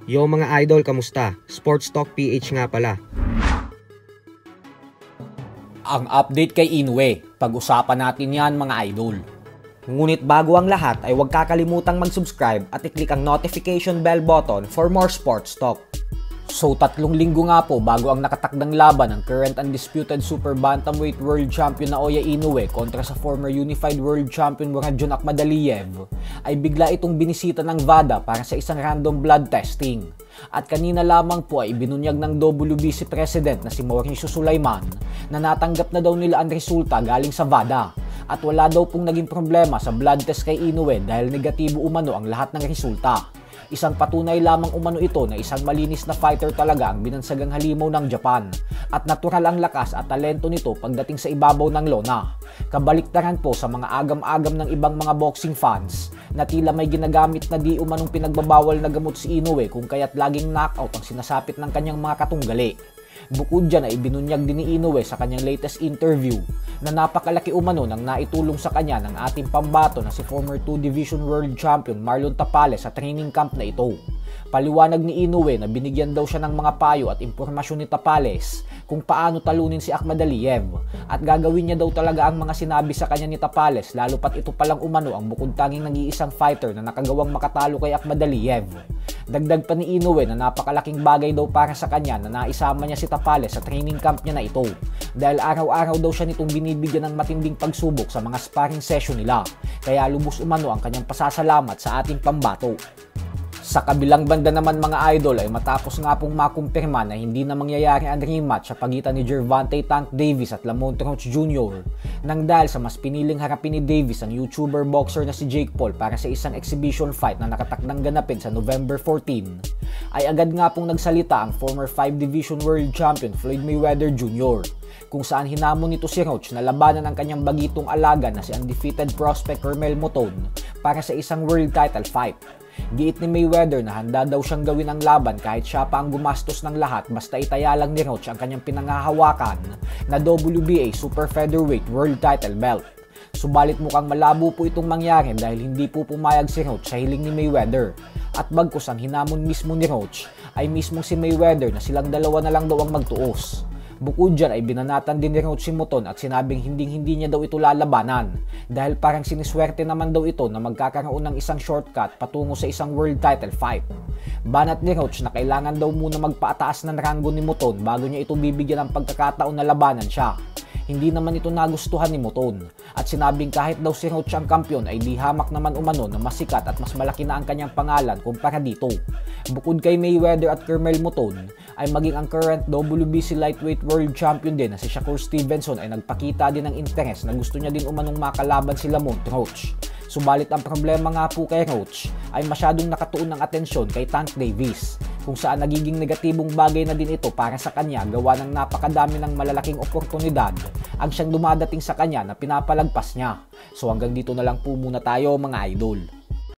Yo mga idol, kamusta? Sports Talk PH nga pala. Ang update kay Inoue, pag-usapan natin yan mga idol. Ngunit bago ang lahat ay huwag kakalimutang mag-subscribe at i-click ang notification bell button for more sports talk. So 3 linggo nga po bago ang nakatakdang laban ng current undisputed super bantamweight world champion Naoya Inoue kontra sa former unified world champion Muradjon Akhmadaliev, ay bigla itong binisita ng VADA para sa isang random blood testing. At kanina lamang po ay binunyag ng WBC President na si Mauricio Sulaiman na natanggap na daw nila ang resulta galing sa VADA at wala daw pong naging problema sa blood test kay Inoue dahil negatibo umano ang lahat ng resulta. Isang patunay lamang umano ito na isang malinis na fighter talaga ang binansagang halimaw ng Japan at natural ang lakas at talento nito pagdating sa ibabaw ng lona. Kabaliktaran po sa mga agam-agam ng ibang mga boxing fans na tila may ginagamit na di umanong pinagbabawal na gamot si Inoue kung kaya't laging knockout ang sinasapit ng kanyang mga katunggali. Bukod dyan ay binunyag din ni Inoue sa kanyang latest interview na napakalaki umano ng naitulong sa kanya ng ating pambato na si former 2 Division World Champion Marlon Tapales sa training camp na ito. Paliwanag ni Inoue na binigyan daw siya ng mga payo at impormasyon ni Tapales kung paano talunin si Akhmadaliev at gagawin niya daw talaga ang mga sinabi sa kanya ni Tapales lalo pat ito palang umano ang bukod tanging nag-iisang fighter na nakagawang makatalo kay Akhmadaliev. Dagdag pa ni Inoue na napakalaking bagay daw para sa kanya na naisama niya si Tapales sa training camp niya na ito dahil araw-araw daw siya nitong binibigyan ng matinding pagsubok sa mga sparring session nila kaya lubos umano ang kanyang pasasalamat sa ating pambato. Sa kabilang banda naman mga idol ay matapos nga pong makumpirma na hindi na mangyayari ang rematch sa pagitan ni Gervonta Tank Davis at Lamont Roach Jr. nang dahil sa mas piniling harapin ni Davis ang YouTuber boxer na si Jake Paul para sa isang exhibition fight na nakatakdang ganapin sa November 14, ay agad nga pong nagsalita ang former 5 Division World Champion Floyd Mayweather Jr. kung saan hinamon nito si Roach na labanan ang kanyang bagitong alaga na si undefeated prospect Carmel Moton para sa isang world title fight. Giit ni Mayweather na handa daw siyang gawin ang laban kahit siya pa ang gumastos ng lahat basta itaya lang ni Roach ang kanyang pinangahawakan na WBA Super Featherweight World Title Belt. Subalit mukhang malabo po itong mangyari dahil hindi po pumayag si Roach sa hiling ni Mayweather. At bagkus ang hinamon mismo ni Roach ay mismo si Mayweather na silang dalawa na lang daw ang magtuos. Bukod dyan ay binanatan din ni Roach si Moton at sinabing hindi niya daw ito lalabanan dahil parang siniswerte naman daw ito na magkakaroon ng isang shortcut patungo sa isang world title fight. Banat ni Roach na kailangan daw muna magpaataas ng ranggo ni Moton bago niya ito bibigyan ng pagkakataon na labanan siya. Hindi naman ito nagustuhan ni Moton at sinabing kahit daw si Roach ang kampiyon ay di hamak naman umano na mas sikat at mas malaki na ang kanyang pangalan kumpara dito. Bukod kay Mayweather at Carmel Moton ay maging ang current WBC lightweight world champion din na si Shakur Stevenson ay nagpakita din ng interes na gusto niya din umanong makalaban si Lamont Roach. Subalit ang problema nga po kay Roach ay masyadong nakatuon ng atensyon kay Tank Davis kung saan nagiging negatibong bagay na din ito para sa kanya gawa ng napakadami ng malalaking oportunidad ang siyang dumadating sa kanya na pinapalagpas niya. So hanggang dito na lang po muna tayo mga idol.